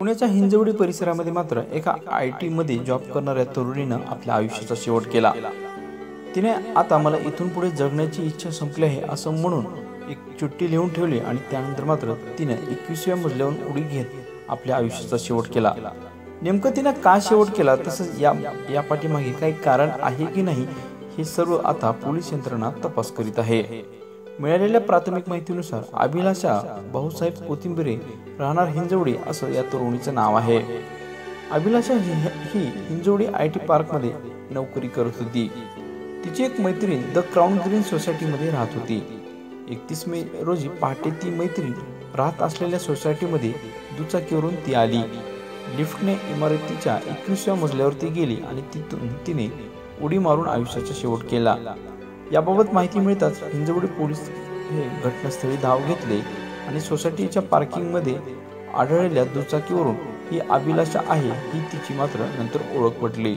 पुण्याच्या हिंजवडी परिसरामध्ये मात्र एका IT मध्ये जॉब करणाऱ्या तरुणीनं आपल्या आयुष्याचा शेवट केला। तिने आता मला इथून पुढे जगण्याची इच्छा संपली आहे असं म्हणून एक चिठ्ठी लिहून ठेवली आणि त्यानंतर मात्र तिने 21व्या मजल्यावरून उडी घेत आपल्या आयुष्याचा शेवट केला। नेमकं तिने का शेवट केला, तसंच या पाठीमागे काही कारण आहे की नाही हे सर्व आता पोलीस यंत्रणा तपास करीत आहे। मिळालेल्या प्राथमिक माहितीनुसार अभिलाषा भाऊसाहेब कोथिंबिरे राहणार हिंजवडी असं या तरुणीचं नाव आहे। अभिलाषा ही हिंजवडी IT पार्कमध्ये नोकरी करत होती। तिची एक मैत्रीण द क्राउन ग्रीन सोसायटीमध्ये राहत होती। 31 मे रोजी पहाटे ती मैत्रीण राहत असलेल्या सोसायटीमध्ये दुचाकीवरून ती आली। लिफ्टने इमारतीच्या 21व्या मजल्यावरती गेली आणि तिथून तिने उडी मारून आयुष्याचा शेवट केला। याबाबत माहिती मिळताच हिंजवडी पोलीस हे घटनास्थळी धाव घेतले आणि सोसायटीच्या पार्किंगमध्ये आढळलेल्या दुचाकीवरून ही अभिलाषा आहे ही तिची मात्र नंतर ओळख पटली।